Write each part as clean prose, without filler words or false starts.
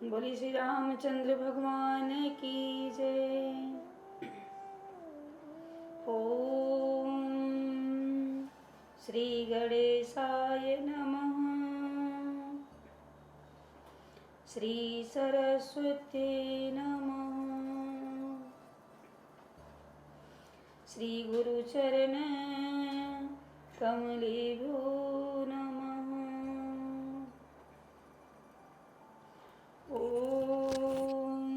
बोली श्री रामचंद्र भगवान की जय। ओम श्री गणेशाय नमः। श्री सरस्वती नमः। श्री गुरुचरण कमलेभ्यो नमः। ओम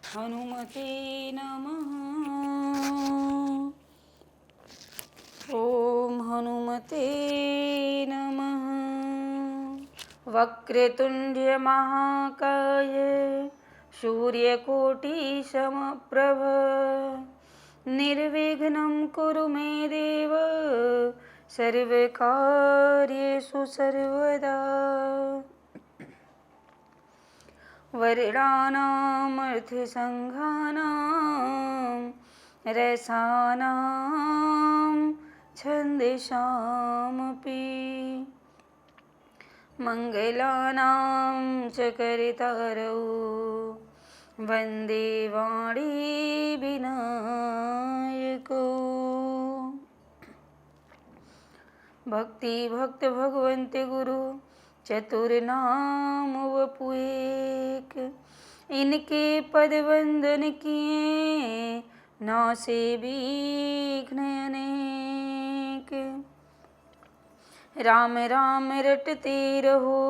हनुमते नमः। ओम हनुमते नमः। वक्रतुंड महाकाय सूर्यकोटि समप्रभ निर्विघ्नं कुरु मे देव सर्वकार्येषु सर्वदा। वर्णानामर्थसङ्घानां रसानां छन्दसामपि मङ्गलानां च करितरौ वन्दे वाणी विनायको। भक्ति भक्त भगवंत गुरु चतुर्नाम वपुएक। इनके पद वंदन किए नासे विघ्न अनेक। राम राम रटते रहो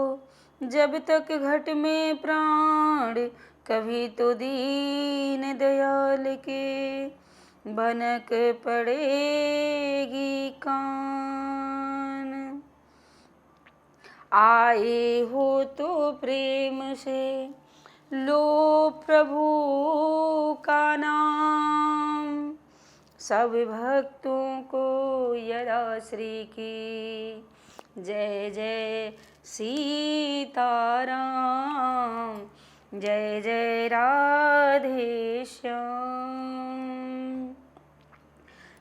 जब तक घट में प्राण। कभी तो दीन दयाल के भनक पड़ेगी कान। आए हो तो प्रेम से लो प्रभु का नाम। सब भक्तों को यदा श्री की जय जय सीताराम। जय जय राधे श्याम।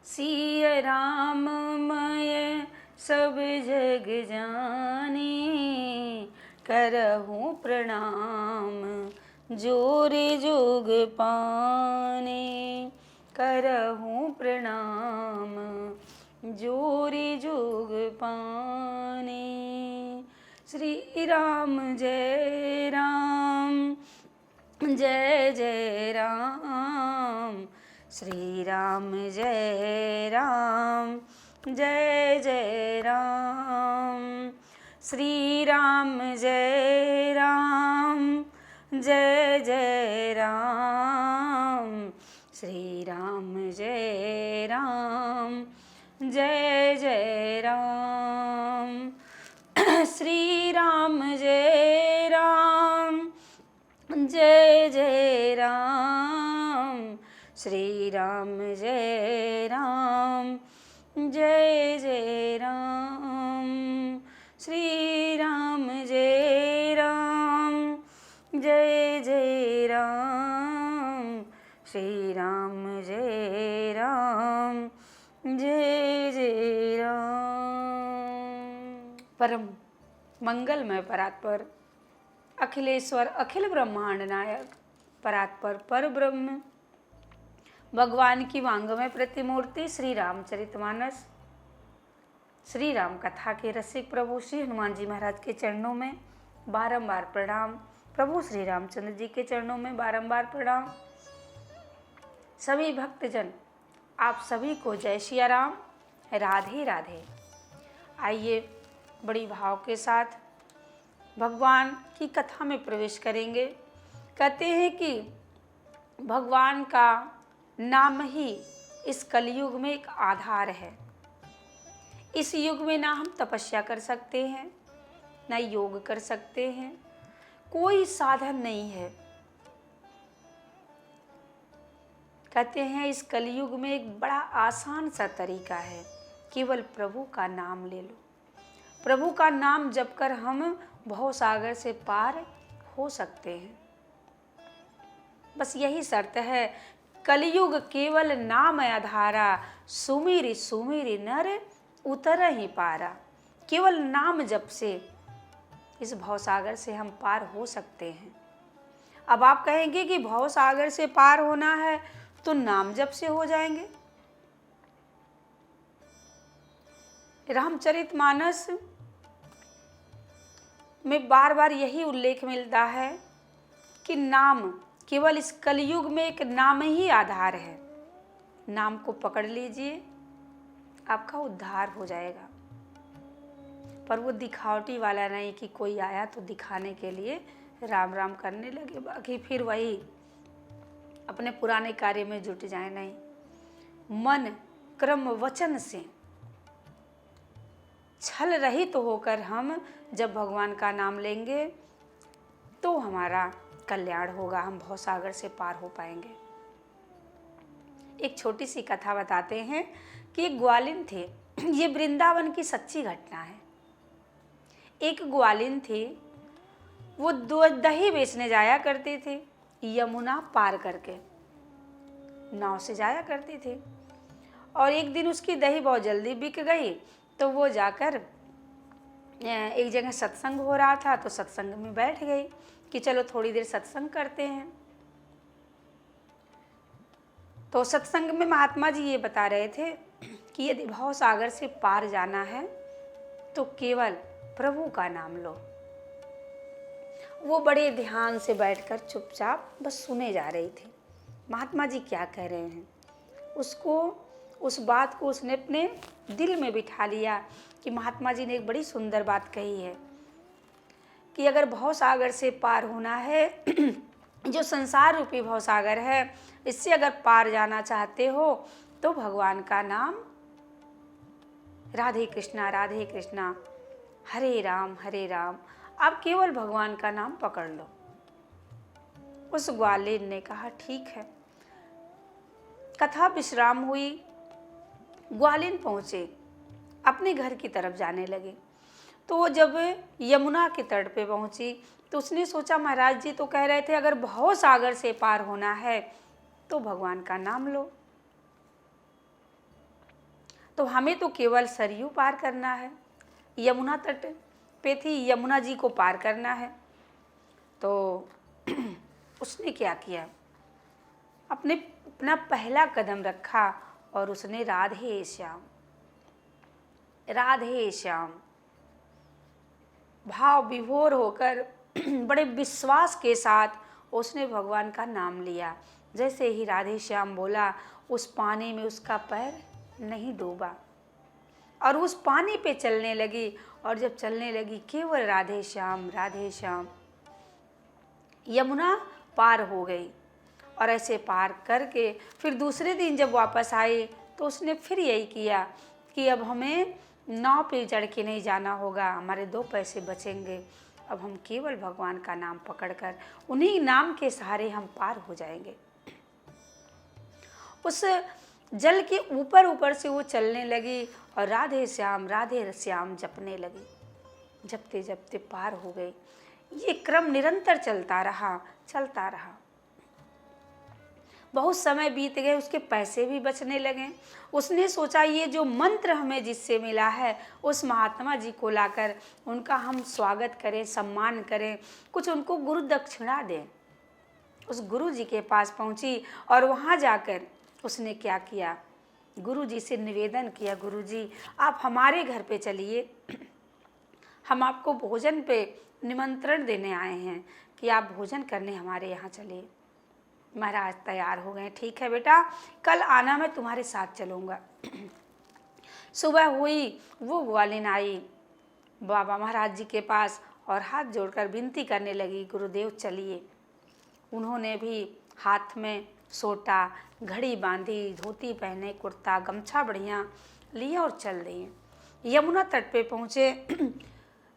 सिया राममय सब जग जाने। करहूँ प्रणाम जोरे जोग पाने। करहूँ प्रणाम जोरे जोग पाने। श्री राम जय राम जय जय राम। श्री राम जय राम जय जय राम। श्री राम जय राम जय जय राम। श्री राम जय राम जय जय राम। श्री राम जय राम जय जय राम। श्री राम जय राम जय जय राम। श्री राम जय राम जय जय राम। श्री राम जय राम जय जय राम। परम मंगलमय परात्पर अखिलेश्वर अखिल ब्रह्मांड नायक परात्पर पर ब्रह्म भगवान की वांगमय प्रतिमूर्ति श्री रामचरितमानस श्री राम कथा के रसिक प्रभु श्री हनुमान जी महाराज के चरणों में बारंबार प्रणाम। प्रभु श्री रामचंद्र जी के चरणों में बारंबार प्रणाम। सभी भक्तजन आप सभी को जय सिया राम राधे राधे। आइए बड़ी भाव के साथ भगवान की कथा में प्रवेश करेंगे। कहते हैं कि भगवान का नाम ही इस कलयुग में एक आधार है। इस युग में ना हम तपस्या कर सकते हैं ना योग कर सकते हैं, कोई साधन नहीं है। कहते हैं इस कलयुग में एक बड़ा आसान सा तरीका है, केवल प्रभु का नाम ले लो। प्रभु का नाम जप कर हम भवसागर से पार हो सकते हैं। बस यही शर्त है। कलयुग केवल नाम आधारा। सुमिरि सुमिरि नर उतर ही पारा। केवल नाम जप से इस भवसागर से हम पार हो सकते हैं। अब आप कहेंगे कि भवसागर से पार होना है तो नाम जप से हो जाएंगे। रामचरितमानस में बार बार यही उल्लेख मिलता है कि नाम केवल इस कलयुग में एक नाम ही आधार है। नाम को पकड़ लीजिए, आपका उद्धार हो जाएगा। पर वो दिखावटी वाला नहीं कि कोई आया तो दिखाने के लिए राम राम करने लगे, बाकी फिर वही अपने पुराने कार्य में जुट जाए। नहीं, मन क्रम वचन से छल रहित होकर हम जब भगवान का नाम लेंगे तो हमारा कल्याण होगा, हम भवसागर से पार हो पाएंगे। एक छोटी सी कथा बताते हैं कि एक ग्वालिन थे। ये वृंदावन की सच्ची घटना है। एक ग्वालिन थी, वो दही बेचने जाया करती थी, यमुना पार करके नाव से जाया करती थी। और एक दिन उसकी दही बहुत जल्दी बिक गई, तो वो जाकर एक जगह सत्संग हो रहा था तो सत्संग में बैठ गई कि चलो थोड़ी देर सत्संग करते हैं। तो सत्संग में महात्मा जी ये बता रहे थे कि यदि भवसागर से पार जाना है तो केवल प्रभु का नाम लो। वो बड़े ध्यान से बैठकर चुपचाप बस सुने जा रही थी महात्मा जी क्या कह रहे हैं। उसको उस बात को उसने अपने दिल में बिठा लिया कि महात्मा जी ने एक बड़ी सुंदर बात कही है कि अगर भवसागर से पार होना है जो संसार रूपी भवसागर है, इससे अगर पार जाना चाहते हो तो भगवान का नाम राधे कृष्णा हरे राम, आप केवल भगवान का नाम पकड़ लो। उस ग्वालिन ने कहा ठीक है। कथा विश्राम हुई, ग्वालिन पहुंचे, अपने घर की तरफ जाने लगे। तो जब यमुना के तट पे पहुंची तो उसने सोचा महाराज जी तो कह रहे थे अगर भवसागर से पार होना है तो भगवान का नाम लो, तो हमें तो केवल सरयू पार करना है, यमुना तट पे थी, यमुना जी को पार करना है। तो उसने क्या किया, अपना पहला कदम रखा और उसने राधे श्याम भाव विभोर होकर बड़े विश्वास के साथ उसने भगवान का नाम लिया। जैसे ही राधे श्याम बोला, उस पानी में उसका पैर नहीं डूबा और उस पानी पे चलने लगी। और जब चलने लगी केवल राधे श्याम, यमुना पार हो गई। और ऐसे पार करके फिर दूसरे दिन जब वापस आई तो उसने फिर यही किया कि अब हमें नाव पे चढ़ के नहीं जाना होगा, हमारे 2 पैसे बचेंगे, अब हम केवल भगवान का नाम पकड़कर उन्हीं नाम के सहारे हम पार हो जाएंगे। उस जल के ऊपर से वो चलने लगी और राधे श्याम जपने लगी। जपते जपते पार हो गई। ये क्रम निरंतर चलता रहा। बहुत समय बीत गए, उसके पैसे भी बचने लगे। उसने सोचा ये जो मंत्र हमें जिससे मिला है उस महात्मा जी को लाकर उनका हम स्वागत करें, सम्मान करें, कुछ उनको गुरु दक्षिणा दें। उस गुरु जी के पास पहुंची और वहां जाकर उसने क्या किया, गुरु जी से निवेदन किया, गुरु जी आप हमारे घर पे चलिए, हम आपको भोजन पे निमंत्रण देने आए हैं कि आप भोजन करने हमारे यहाँ चलिए। महाराज तैयार हो गए, ठीक है बेटा, कल आना, मैं तुम्हारे साथ चलूँगा। सुबह हुई, वो ग्वालिन आई बाबा महाराज जी के पास और हाथ जोड़कर विनती करने लगी, गुरुदेव चलिए। उन्होंने भी हाथ में सोटा, घड़ी बांधी, धोती पहने, कुर्ता गमछा बढ़िया लिया और चल दिए। यमुना तट पे पहुँचे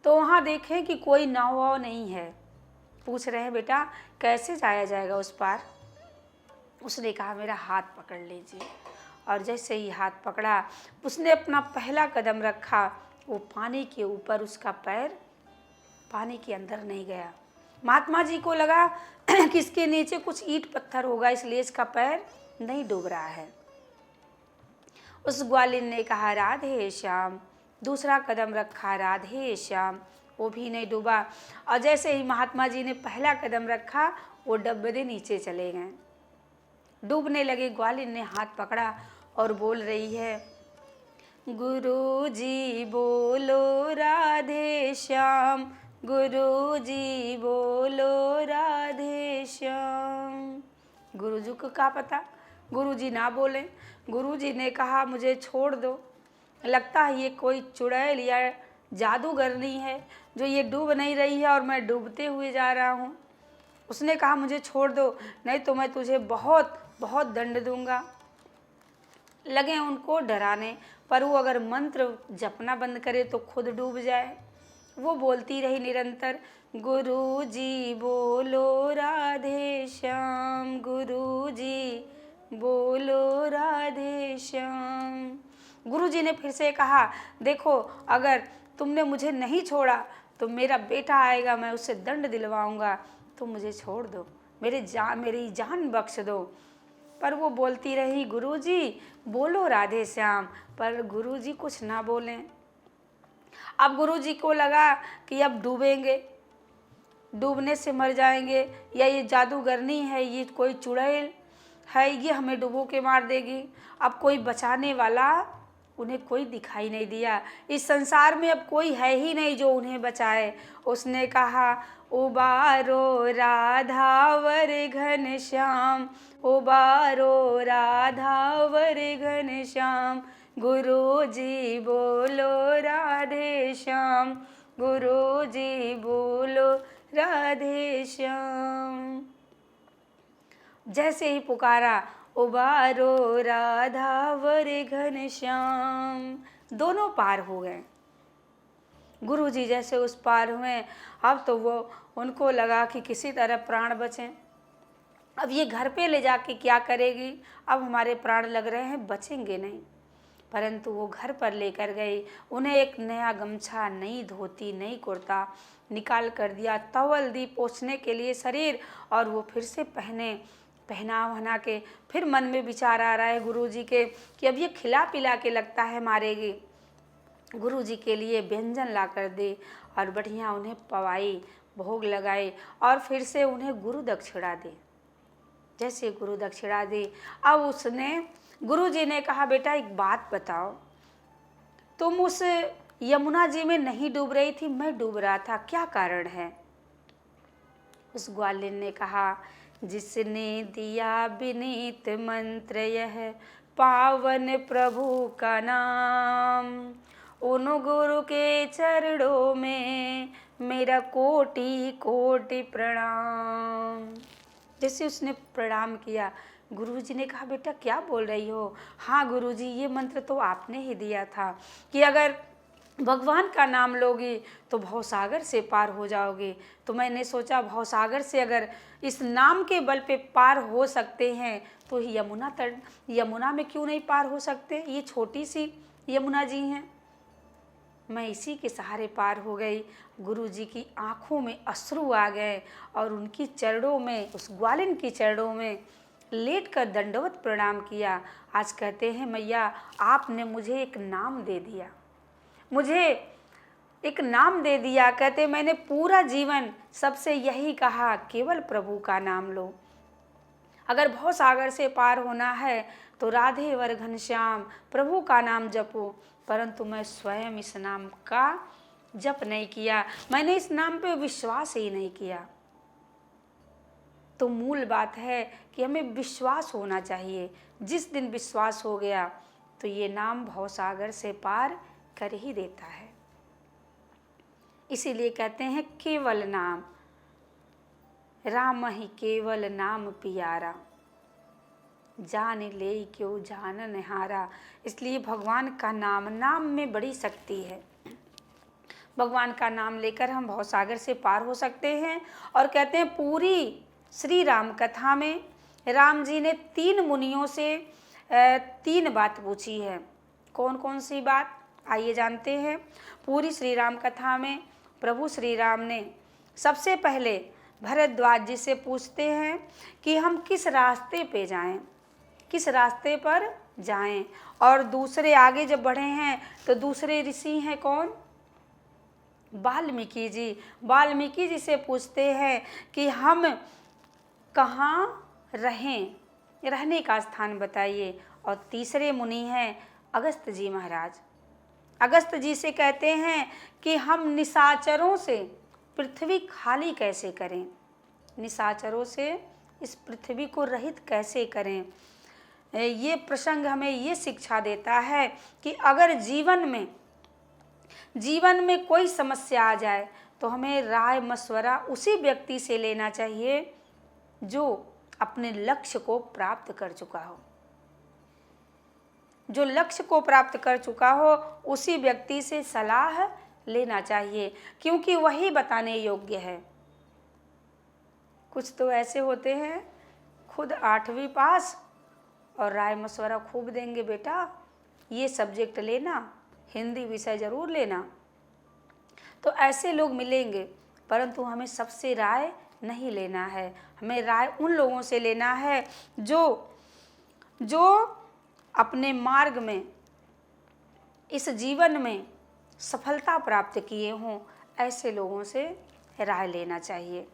तो वहाँ देखें कि कोई नाव वाव नहीं है। पूछ रहे हैं बेटा कैसे जाया जाएगा उस पार। उसने कहा मेरा हाथ पकड़ लीजिए। और जैसे ही हाथ पकड़ा, उसने अपना पहला कदम रखा, वो पानी के ऊपर उसका पैर पानी के अंदर नहीं गया। महात्मा जी को लगा कि इसके नीचे कुछ ईंट पत्थर होगा, इसलिए इसका पैर नहीं डूब रहा है। उस ग्वालिन ने कहा राधे श्याम, दूसरा कदम रखा, राधे श्याम, वो भी नहीं डूबा। और जैसे ही महात्मा जी ने पहला कदम रखा, वो डब्बे नीचे चले गए, डूबने लगे। ग्वालिन ने हाथ पकड़ा और बोल रही है, गुरु जी बोलो राधे श्याम, गुरु जी बोलो राधे श्याम। गुरु जी को क्या पता, गुरु जी ना बोले। गुरु जी ने कहा, मुझे छोड़ दो, लगता है ये कोई चुड़ैल या जादूगरनी है जो ये डूब नहीं रही है और मैं डूबते हुए जा रहा हूँ। उसने कहा, मुझे छोड़ दो, नहीं तो मैं तुझे बहुत बहुत दंड दूंगा। लगे उनको डराने, पर वो अगर मंत्र जपना बंद करे तो खुद डूब जाए। वो बोलती रही निरंतर, गुरु जी बोलो राधे श्याम, गुरु जी बोलो राधे श्याम। गुरु जी ने फिर से कहा, देखो अगर तुमने मुझे नहीं छोड़ा तो मेरा बेटा आएगा, मैं उससे दंड दिलवाऊंगा, तुम मुझे छोड़ दो, मेरी जान बख्श दो। पर वो बोलती रही, गुरुजी बोलो राधे श्याम, पर गुरुजी कुछ ना बोलें। अब गुरुजी को लगा कि अब डूबेंगे, डूबने से मर जाएंगे, या ये जादूगरनी है, ये कोई चुड़ैल है, ये हमें डुबो के मार देगी। अब कोई बचाने वाला उन्हें कोई दिखाई नहीं दिया। इस संसार में अब कोई है ही नहीं जो उन्हें बचाए। उसने कहा, उबारो राधावर घन श्याम, उबारो राधावर घन श्याम, गुरु जी बोलो राधे श्याम, गुरु जी बोलो राधे श्याम। जैसे ही पुकारा, उबारो राधावर घन श्याम, दोनों पार हो गए। गुरुजी जैसे उस पार हुए, अब तो वो उनको लगा कि किसी तरह प्राण बचें। अब ये घर पे ले जाके क्या करेगी, अब हमारे प्राण लग रहे हैं, बचेंगे नहीं। परंतु वो घर पर लेकर गई, उन्हें एक नया गमछा, नई धोती, नई कुर्ता निकाल कर दिया, टॉवल दी पोंछने के लिए शरीर, और वो फिर से पहना वहना के। फिर मन में विचार आ रहा है गुरुजी के कि अब ये खिला पिला के लगता है मारेगी। गुरुजी के लिए व्यंजन ला कर दे और बढ़िया उन्हें पवाई, भोग लगाए, और फिर से उन्हें गुरु दक्षिणा दे। जैसे गुरु दक्षिणा दी, अब उसने गुरुजी ने कहा, बेटा एक बात बताओ, तुम उस यमुना जी में नहीं डूब रही थी, मैं डूब रहा था, क्या कारण है? उस ग्वालिन ने कहा, जिसने दिया विनीत मंत्र यह पावन प्रभु का नाम, उन गुरु के चरणों में मेरा कोटि कोटि प्रणाम। जैसे उसने प्रणाम किया, गुरुजी ने कहा, बेटा क्या बोल रही हो? हाँ गुरुजी, ये मंत्र तो आपने ही दिया था कि अगर भगवान का नाम लोगी तो भवसागर से पार हो जाओगे। तो मैंने सोचा भवसागर से अगर इस नाम के बल पे पार हो सकते हैं तो यमुना में क्यों नहीं पार हो सकते? ये छोटी सी यमुना जी हैं। मैं इसी के सहारे पार हो गई। गुरुजी की आंखों में अश्रु आ गए और उनकी चरणों में, उस ग्वालिन की चरणों में लेटकर दंडवत प्रणाम किया। आज कहते हैं, मैया आपने मुझे एक नाम दे दिया, मुझे एक नाम दे दिया। कहते मैंने पूरा जीवन सबसे यही कहा, केवल प्रभु का नाम लो। अगर भवसागर से पार होना है तो राधे वर घनश्याम प्रभु का नाम जपो। परंतु मैं स्वयं इस नाम का जप नहीं किया, मैंने इस नाम पे विश्वास ही नहीं किया। तो मूल बात है कि हमें विश्वास होना चाहिए। जिस दिन विश्वास हो गया तो ये नाम भवसागर से पार कर ही देता है। इसीलिए कहते हैं केवल नाम, राम ही केवल नाम पियारा, जान ले क्यों जानन हारा। इसलिए भगवान का नाम में बड़ी शक्ति है। भगवान का नाम लेकर हम भवसागर से पार हो सकते हैं। और कहते हैं पूरी श्री राम कथा में राम जी ने 3 मुनियों से 3 बात पूछी है। कौन कौन सी बात, आइए जानते हैं। पूरी श्री राम कथा में प्रभु श्री राम ने सबसे पहले भरद्वाज जी से पूछते हैं कि हम किस रास्ते पे जाएं, किस रास्ते पर जाएं। और दूसरे आगे जब बढ़े हैं तो दूसरे ऋषि हैं कौन? वाल्मीकि जी से पूछते हैं कि हम कहाँ रहें, रहने का स्थान बताइए। और तीसरे मुनि हैं अगस्त जी महाराज। अगस्त जी से कहते हैं कि हम निशाचरों से पृथ्वी खाली कैसे करें, निशाचरों से इस पृथ्वी को रहित कैसे करें। ये प्रसंग हमें ये शिक्षा देता है कि अगर जीवन में कोई समस्या आ जाए तो हमें राय मशवरा उसी व्यक्ति से लेना चाहिए जो अपने लक्ष्य को प्राप्त कर चुका हो। जो लक्ष्य को प्राप्त कर चुका हो उसी व्यक्ति से सलाह लेना चाहिए, क्योंकि वही बताने योग्य है। कुछ तो ऐसे होते हैं खुद 8वीं पास और राय मशवरा खूब देंगे, बेटा ये सब्जेक्ट लेना, हिंदी विषय ज़रूर लेना। तो ऐसे लोग मिलेंगे, परंतु हमें सबसे राय नहीं लेना है। हमें राय उन लोगों से लेना है जो अपने मार्ग में, इस जीवन में सफलता प्राप्त किए हों, ऐसे लोगों से राय लेना चाहिए।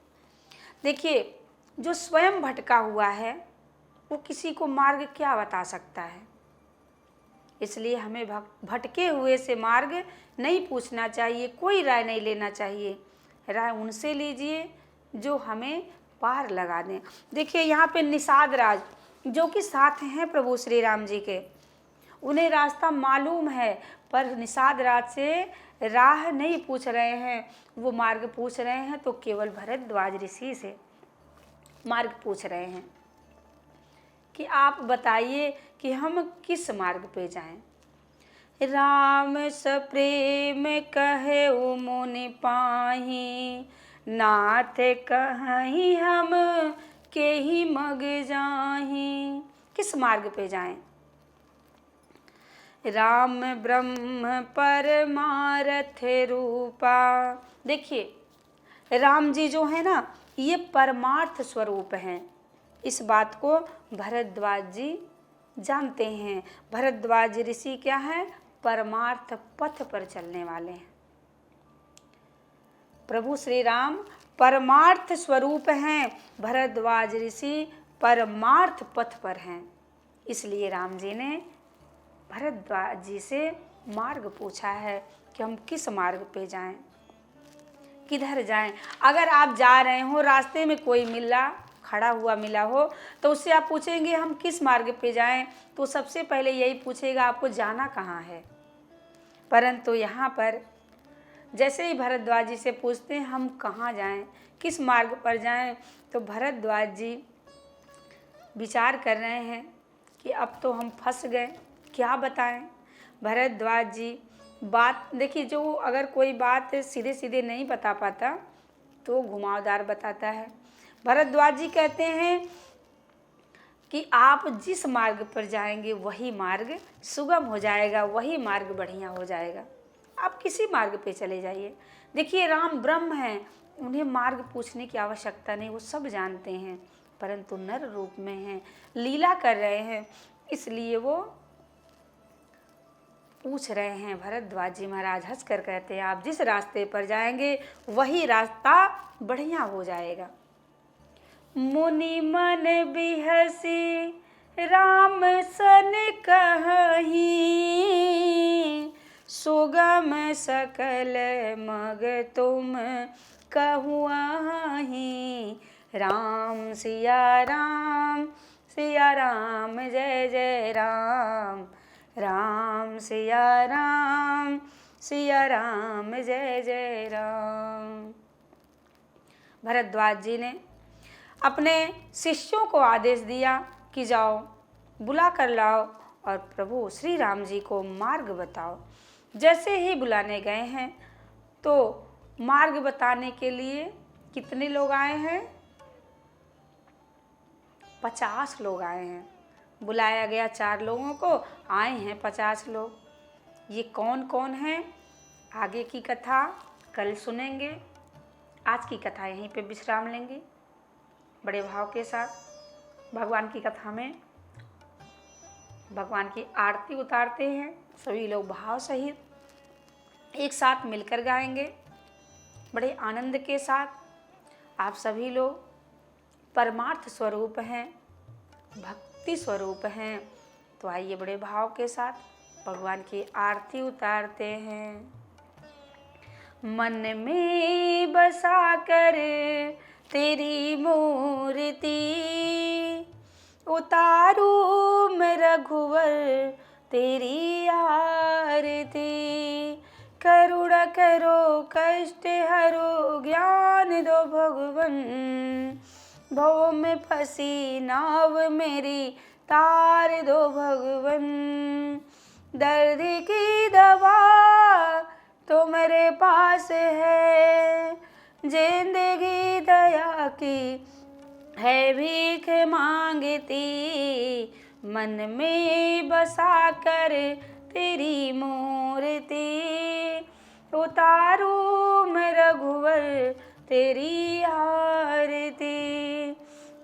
देखिए, जो स्वयं भटका हुआ है वो किसी को मार्ग क्या बता सकता है। इसलिए हमें भटके हुए से मार्ग नहीं पूछना चाहिए, कोई राय नहीं लेना चाहिए। राय उनसे लीजिए जो हमें पार लगा दें। देखिए यहाँ पे निषाद राज जो कि साथ हैं प्रभु श्री राम जी के, उन्हें रास्ता मालूम है, पर निषाद राज से राह नहीं पूछ रहे हैं, वो मार्ग पूछ रहे हैं तो केवल भरद्वाज ऋषि से मार्ग पूछ रहे हैं कि आप बताइए कि हम किस मार्ग पे जाएं। राम सप्रेम कहे मुनि पाही, नाथ कहीं हम के ही मग जाही। किस मार्ग पे जाएं? राम ब्रह्म परमारथ रूपा। देखिए राम जी जो है ना, ये परमार्थ स्वरूप हैं। इस बात को भरद्वाज जी जानते हैं। भरद्वाज ऋषि क्या है? परमार्थ पथ पर चलने वाले हैं। प्रभु श्री राम परमार्थ स्वरूप हैं, भरद्वाज ऋषि परमार्थ पथ पर हैं। इसलिए राम जी ने भरद्वाज जी से मार्ग पूछा है कि हम किस मार्ग पे जाएं, किधर जाएं। अगर आप जा रहे हो, रास्ते में कोई मिला, खड़ा हुआ मिला हो, तो उससे आप पूछेंगे हम किस मार्ग पे जाएं, तो सबसे पहले यही पूछेगा आपको जाना कहाँ है। परंतु यहाँ पर जैसे ही भरद्वाज जी से पूछते हैं हम कहाँ जाएं, किस मार्ग पर जाएं, तो भरद्वाज जी विचार कर रहे हैं कि अब तो हम फंस गए, क्या बताएं। भरद्वाज जी बात देखिए, जो अगर कोई बात सीधे सीधे नहीं बता पाता तो घुमावदार बताता है। भरद्वाज जी कहते हैं कि आप जिस मार्ग पर जाएंगे वही मार्ग सुगम हो जाएगा, वही मार्ग बढ़िया हो जाएगा। आप किसी मार्ग पे चले जाइए। देखिए राम ब्रह्म हैं, उन्हें मार्ग पूछने की आवश्यकता नहीं, वो सब जानते हैं, परंतु नर रूप में हैं, लीला कर रहे हैं, इसलिए वो पूछ रहे हैं। भरद्वाज जी महाराज हंस कर कहते हैं आप जिस रास्ते पर जाएंगे वही रास्ता बढ़िया हो जाएगा। मुनि मन बिहसी राम सन कहीं, सुगम सकल मग तुम कहुआही। राम सिया राम जय जय राम, राम सिया राम जय जय राम। भरद्वाज जी ने अपने शिष्यों को आदेश दिया कि जाओ बुला कर लाओ और प्रभु श्री राम जी को मार्ग बताओ। जैसे ही बुलाने गए हैं तो मार्ग बताने के लिए कितने लोग आए हैं? 50 लोग आए हैं। बुलाया गया 4 लोगों को, आए हैं 50 लोग। ये कौन कौन हैं? आगे की कथा कल सुनेंगे। आज की कथा यहीं पे विश्राम लेंगे बड़े भाव के साथ। भगवान की कथा में भगवान की आरती उतारते हैं, सभी लोग भाव सहित एक साथ मिलकर गाएंगे। बड़े आनंद के साथ आप सभी लोग परमार्थ स्वरूप हैं, भक्ति स्वरूप हैं। तो आइए बड़े भाव के साथ भगवान की आरती उतारते हैं। मन में बसा कर तेरी मूर्ति, उतारू मैं रघुवर तेरी आरती। करुणा करो कष्ट हरो ज्ञान दो भगवन, भव में फंसी नाव मेरी तार दो भगवन। दर्द की दवा तो मेरे पास है, जिंदगी दया की है भीख मांगती। मन में बसा कर तेरी मूर्ति, उतारू मैं रघुवर तेरी आरती।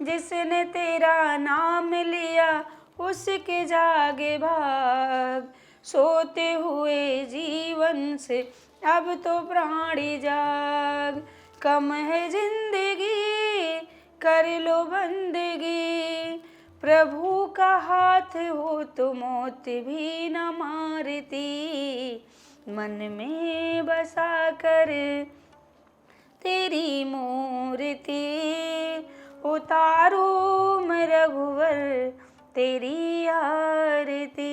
जिसने तेरा नाम लिया उसके जागे भाग, सोते हुए जीवन से अब तो प्राणी जाग। कम है जिंदगी कर लो बंदगी, प्रभु का हाथ हो तो मौत भी न मारती। मन में बसा कर तेरी मूर्ति, उतारू मैं रघुवर तेरी आरती।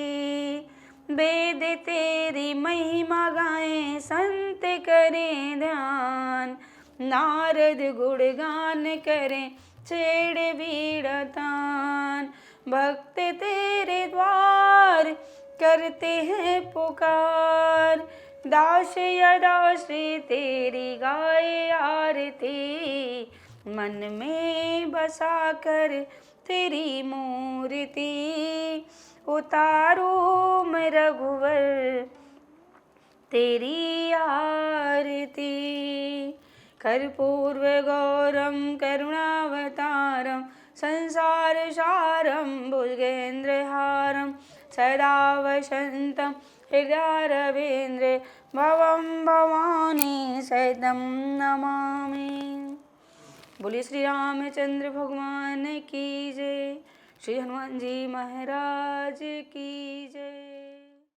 वेद तेरी महिमा गाएं संत करें ध्यान, नारद गुणगान करें छेड़े बीड़ा तान। भक्त तेरे द्वार करते हैं पुकार, दास या दासी तेरी गाए आरती। मन में बसा कर तेरी मूर्ति, उतारू मैं रघुवर तेरी आरती। कर्पूर गौरम करुणावतारम, संसार सारम भुजगेन्द्रहारम, सदा वसंतम हृदयारविंद्रे, भवम भवानी सहितं नमामि। बोलिए श्री रामचंद्र भगवान की जय, श्री हनुमान जी महाराज की जय।